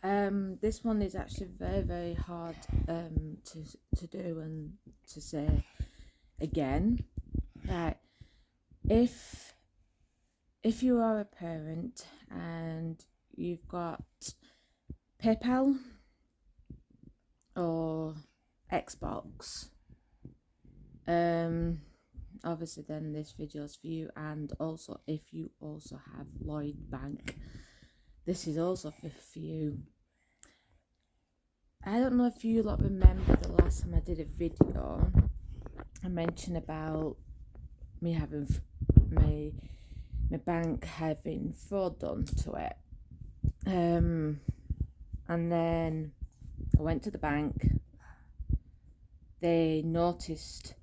This one is actually very hard to do and to say again. Right, if you are a parent and you've got PayPal or Xbox, obviously then this video is for you. And also if you also have Lloyd Bank, this is also for you. I don't know if you lot remember the last time I did a video, I mentioned about me having my bank having fraud done to it. And then I went to the bank. They noticed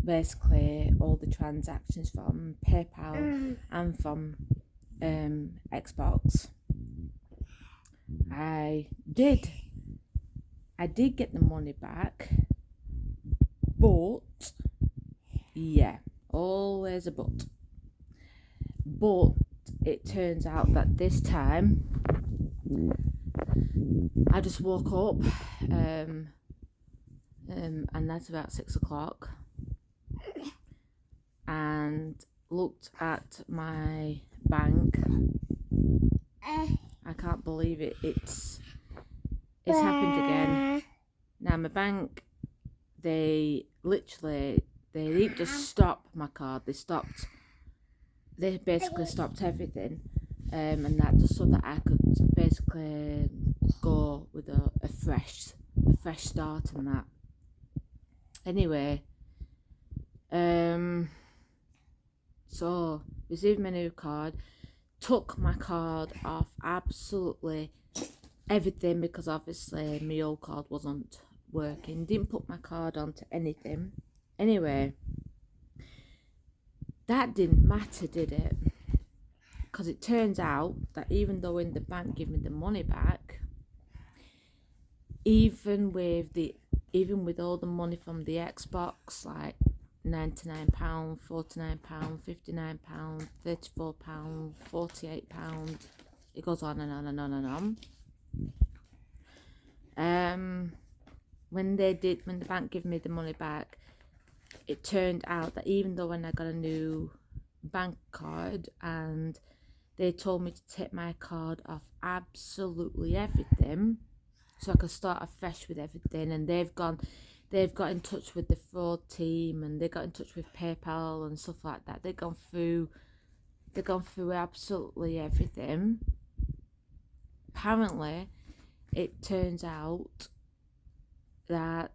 basically all the transactions from PayPal and from Xbox. I did get the money back, but yeah, always a but. But it turns out that this time I just woke up and that's about 6 o'clock, and looked at my bank. I can't believe it. It's happened again. Now my bank, they didn't just stop my card. They basically stopped everything, and that just so that I could basically go with a fresh start and that. Anyway, so received my new card, took my card off absolutely everything because obviously my old card wasn't working. Didn't put my card onto anything. Anyway, that didn't matter, did it? Because it turns out that even though in the bank give me the money back, even with all the money from the Xbox, like £99, £49, £59, £34, £48, it goes on and on and on and on. When the bank gave me the money back, it turned out that even though when I got a new bank card and they told me to take my card off absolutely everything so I could start afresh with everything, and they've got in touch with the fraud team, and they got in touch with PayPal and stuff like that. They've gone through absolutely everything. Apparently it turns out that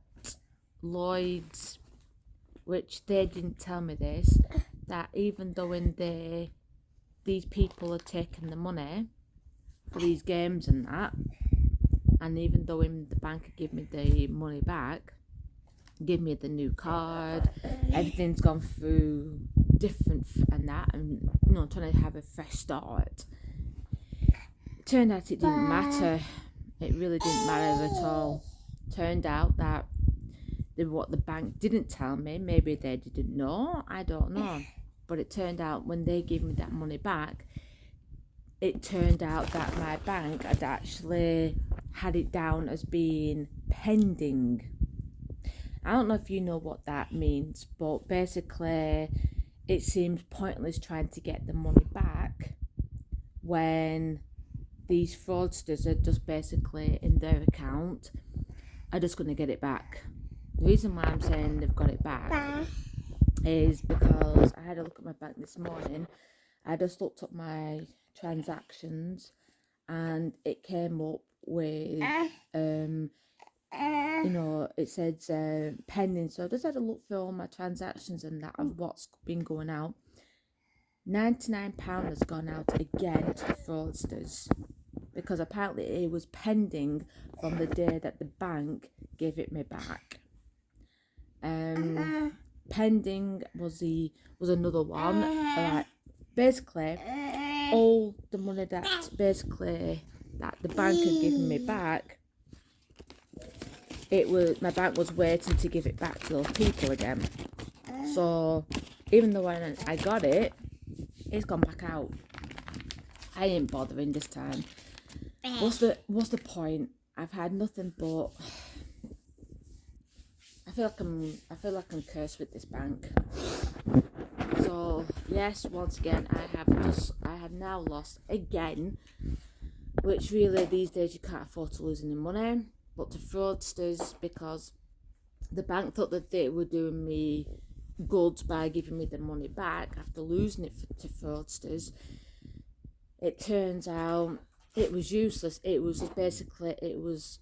Lloyd's, which they didn't tell me this, that even though these people are taking the money for these games and that, and even though the bank give me the money back, give me the new card, everything's gone through different and that, and trying to have a fresh start. It turned out it didn't matter. It really didn't matter at all. Turned out that what the bank didn't tell me, maybe they didn't know, I don't know, but it turned out when they gave me that money back, it turned out that my bank had actually had it down as being pending. I don't know if you know what that means, but basically it seems pointless trying to get the money back when these fraudsters are just basically in their account are just going to get it back. The reason why I'm saying they've got it back is because I had a look at my bank this morning. I just looked up my transactions and it came up with it says pending. So I just had a look through all my transactions and that of what's been going out. £99 has gone out again to the fraudsters because apparently it was pending from the day that the bank gave it me back. Pending was another one. Basically all the money that the bank had given me back, my bank was waiting to give it back to those people again. So even though I got it, it's gone back out. I ain't bothering this time. what's the point? I've had nothing but I feel like I'm cursed with this bank. So yes, once again I have now lost again, which really these days you can't afford to lose any money, but to fraudsters, because the bank thought that they were doing me good by giving me the money back after losing it to fraudsters. It turns out it was useless. It was basically it was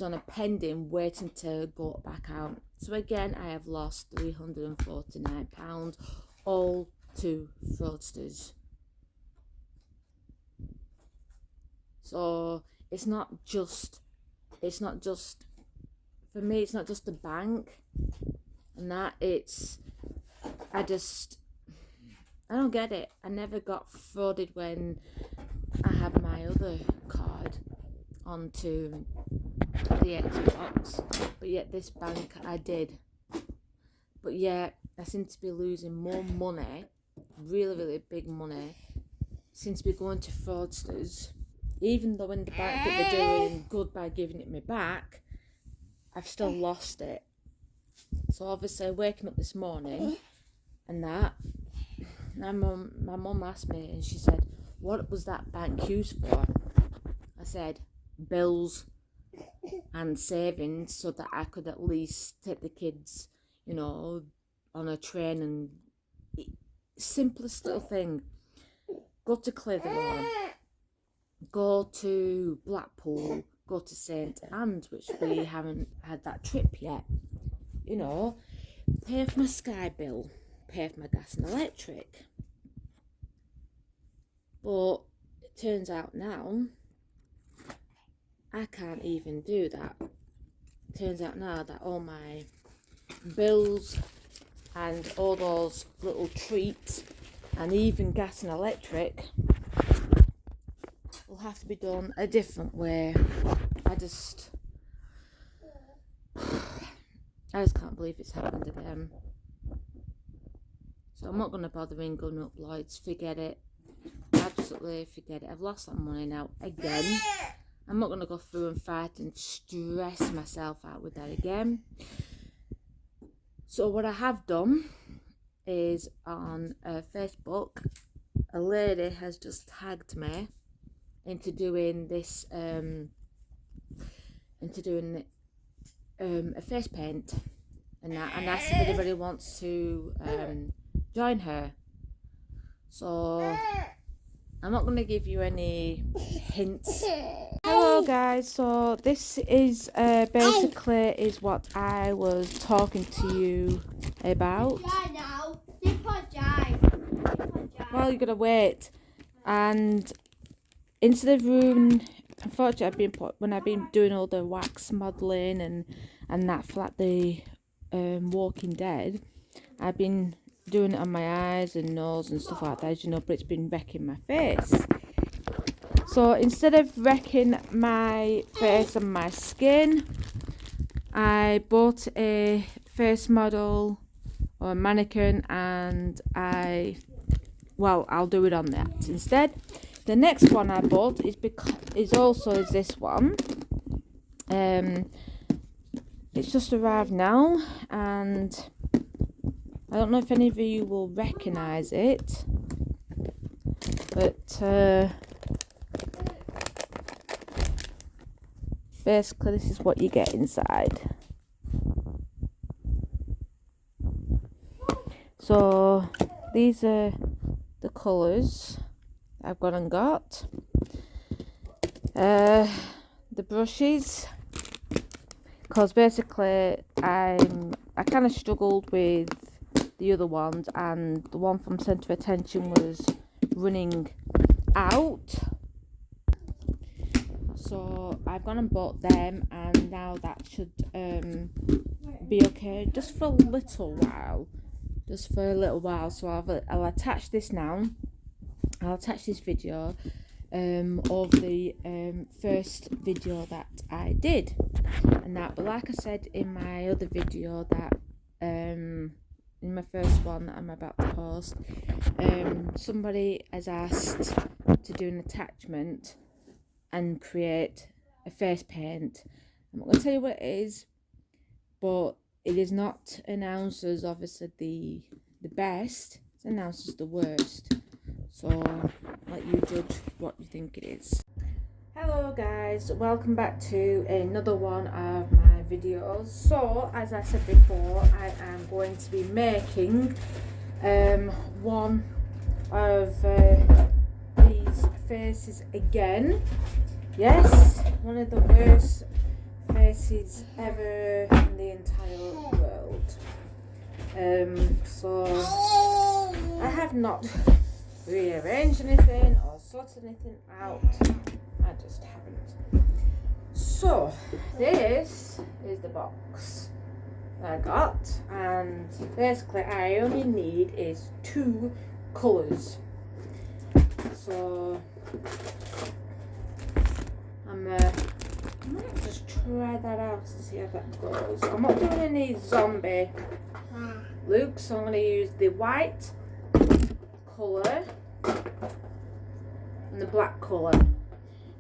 on a pending waiting to go back out. So again, I have lost £349, all to fraudsters. So it's not just for me, it's not just the bank and that, I don't get it. I never got frauded when I had my other card onto the Xbox, but yet this bank I did. But yet I seem to be losing more money, really, really big money, seems to be going to fraudsters, even though in the bank that they're doing good by giving it me back, I've still lost it. So obviously waking up this morning and that, my mum asked me and she said, what was that bank used for? I said, bills and savings, so that I could at least take the kids, on a train, and simplest little thing. Go to Clitheroe, go to Blackpool, go to St Anne's, which we haven't had that trip yet. Pay for my Sky bill, pay for my gas and electric. But it turns out now I can't even do that. It turns out now that all my bills and all those little treats and even gas and electric will have to be done a different way. I just can't believe it's happened again. So I'm not going to bother ringing up Lloyds. Forget it. Absolutely forget it. I've lost that money now again. I'm not going to go through and fight and stress myself out with that again. So what I have done is on Facebook, a lady has just tagged me into doing this, a face paint and that, and asked if anybody wants to join her. So I'm not going to give you any hints. Hello guys, so this is basically is what I was talking to you about. Well, you're gonna wait, and instead of unfortunately when I've been doing all the wax modelling and that for like the Walking Dead, I've been doing it on my eyes and nose and stuff like that, but it's been wrecking my face. So instead of wrecking my face and my skin, I bought a face model or a mannequin, and I'll do it on that instead. The next one I bought is this one. It's just arrived now, and I don't know if any of you will recognise it, but basically this is what you get inside. So these are the colours I've gone and got. The brushes, because basically I kind of struggled with the other ones, and the one from Centre of Attention was running out. So I've gone and bought them, and now that should be okay just for a little while. So I'll attach this now. I'll attach this video of the first video that I did, and that, but like I said in my other video, that in my first one that I'm about to post, somebody has asked to do an attachment, and create a face paint. I'm not going to tell you what it is, but it is not announced as obviously the best. It's announced as the worst. So I'll let you judge what you think it is. Hello guys, welcome back to another one of my videos. So as I said before, I am going to be making one of these faces again. Yes, one of the worst faces ever in the entire world. So I have not rearranged anything or sorted anything out. I just haven't. So this is the box I got, and basically I only need is 2 colours. So I might just try that out to see how that goes. I'm not doing any zombie look, so I'm going to use the white colour and the black colour.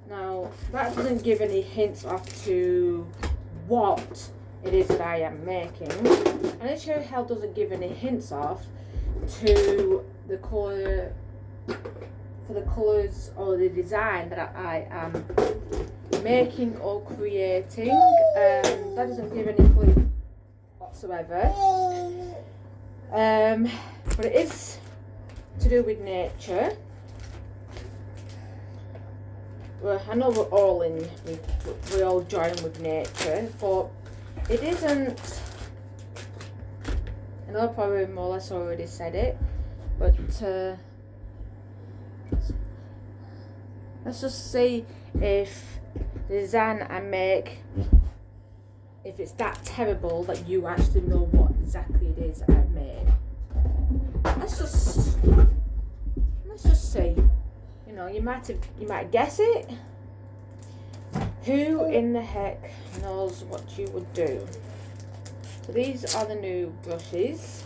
Now that doesn't give any hints as to what it is that I am making, and it sure hell doesn't give any hints off to the colour, for the colours or the design that I am making or creating. That doesn't give any clue whatsoever. But it is to do with nature. Well, I know we're all join with nature, but it isn't. I know I probably more or less already said it, but let's just see if the design I make, if it's that terrible that you actually know what exactly it is I've made. Let's just see. You know, you might guess it. Who in the heck knows what you would do? So these are the new brushes,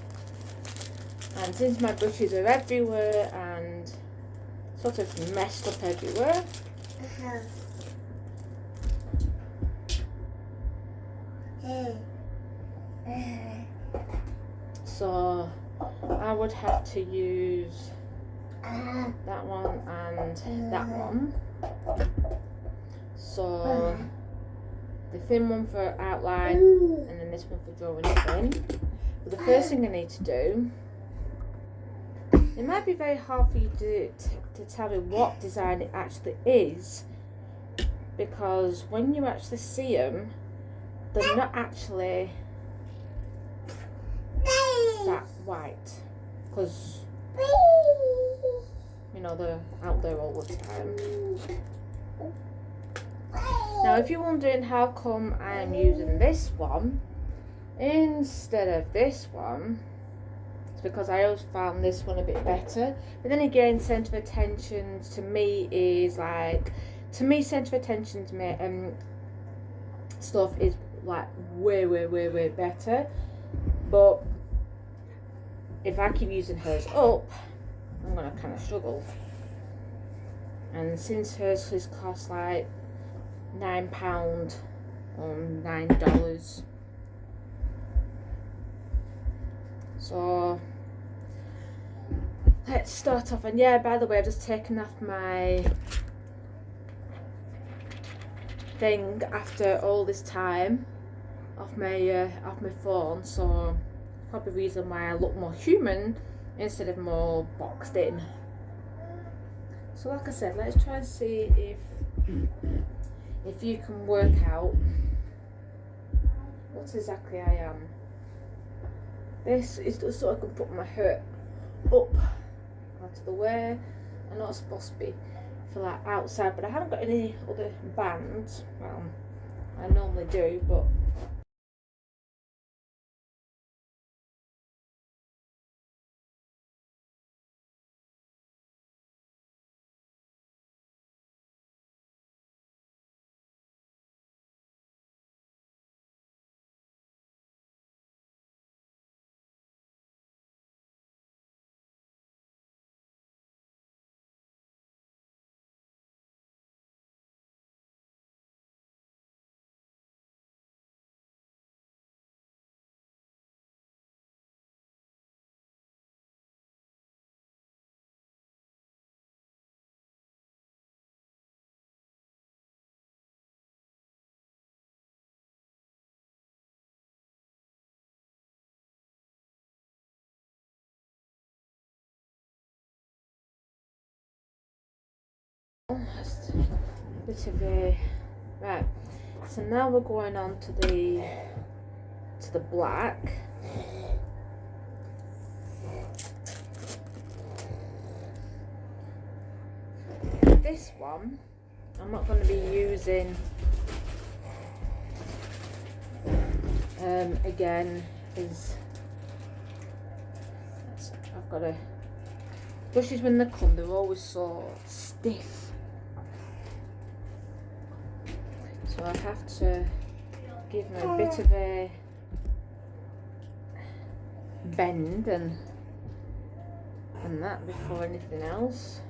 and since my brushes are everywhere and sort of messed up everywhere, so I would have to use that one and that one. So the thin one for outline and then this one for drawing it in. But the first thing I need to do, it might be very hard for you to tell me what design it actually is, because when you actually see them, they're not actually that white, because you know they're out there all the time. Now if you're wondering how come I am using this one instead of this one, it's because I always found this one a bit better. But then again, centre of attention to me is like, centre of attention to me stuff is like way better. But if I keep using hers up, I'm gonna kind of struggle. And since hers has cost like £9 or $9, so let's start off. And yeah, by the way, I've just taken off my thing after all this time off my phone, so probably the reason why I look more human instead of more boxed in. So like I said, let's try and see if you can work out what exactly I am. This is just so I can put my hair up out of the way. I know it's supposed to be for like outside, but I haven't got any other bands. Well, I normally do, but Just a bit of a right. So now we're going on to the black. This one, I'm not going to be using again, is I've got to brushes when they come, they're always so stiff, so I have to give them a bit of a bend and that before anything else.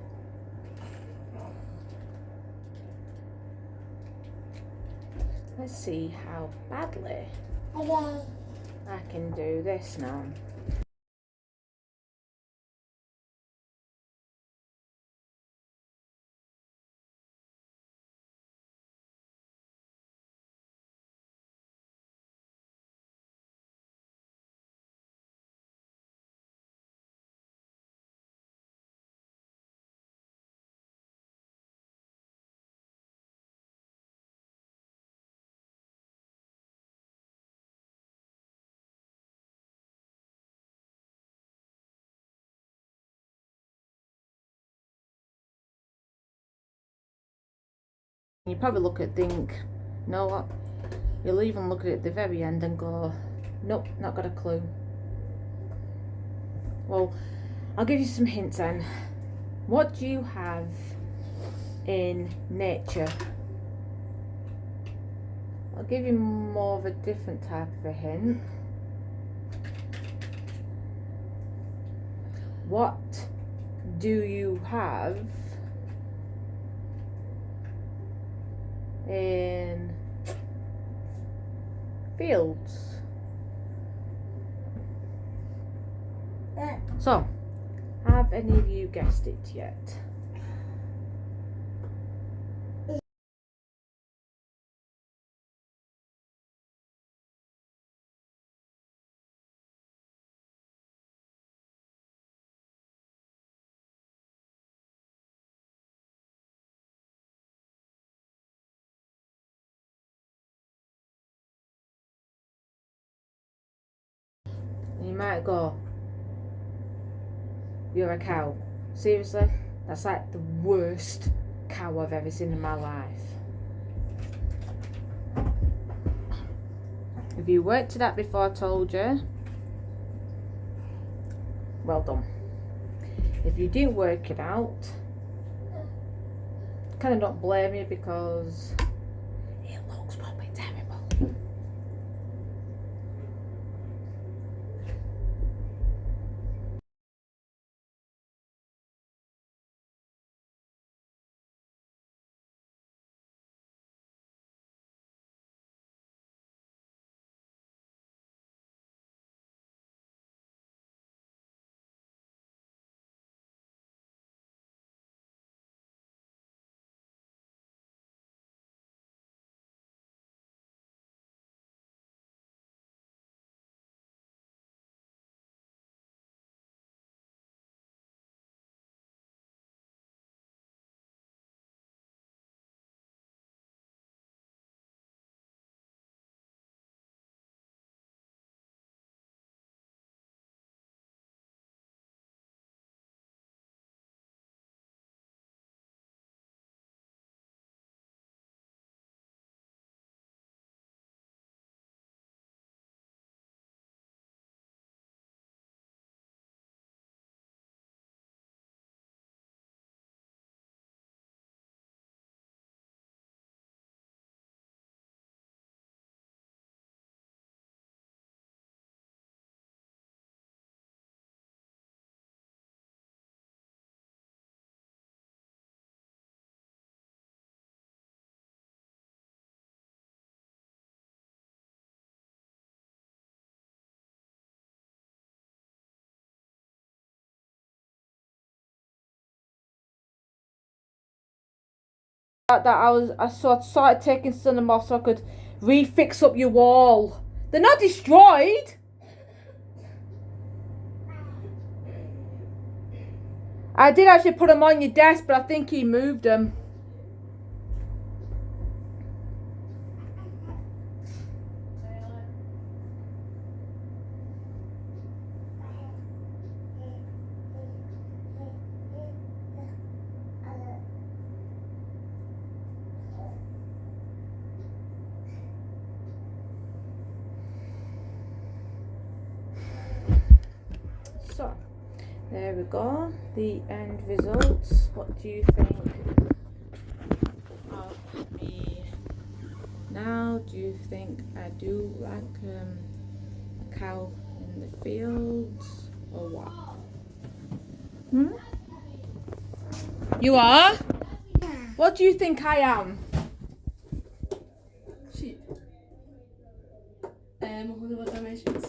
Let's see how badly I can do this now. You probably look at it, think, you know what, you'll even look at the very end and go, nope, not got a clue. Well, I'll give you some hints then. What do you have in nature? I'll give you more of a different type of a hint. What do you have in fields? So, have any of you guessed it yet? You might go, you're a cow. Seriously? That's like the worst cow I've ever seen in my life. If you worked it out before I told you, well done. If you didn't work it out, kind of don't blame you because it looks probably terrible. That I started taking some of them off so I could refix up your wall. They're not destroyed. I did actually put them on your desk, but I think he moved them. we go. The end results. What do you think of me now? Do you think I do like a cow in the fields or what? You are? What do you think I am? Sheep. What dimensions?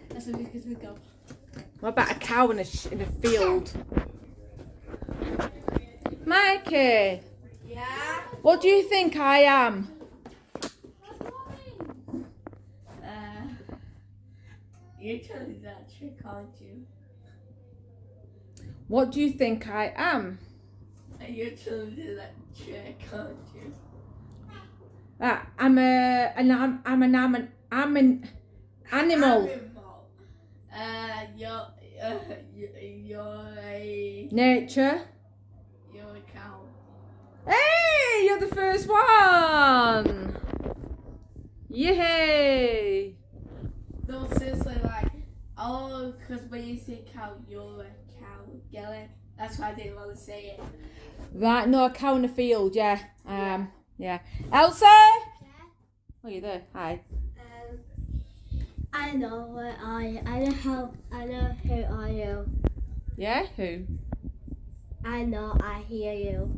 That's what you can think of. What about a cow in a field? Mikey, Yeah. what do you think I am? You're trying to do that trick, aren't you? What do you think I am? You're trying to do that trick, aren't you? I'm an animal. Animal. Nature. You're a cow. Hey, you're the first one. Yay! No, seriously, like, because when you say cow, you're a cow. Get it? That's why I didn't want to say it. Right, no, a cow in the field, yeah. Yeah. Elsa? Oh, you're there. Hi. I know what I know who are you. Yeah, who? I know I hear you.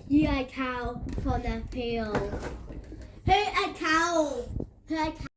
You are a cow from the field. Who a cow? Who a cow?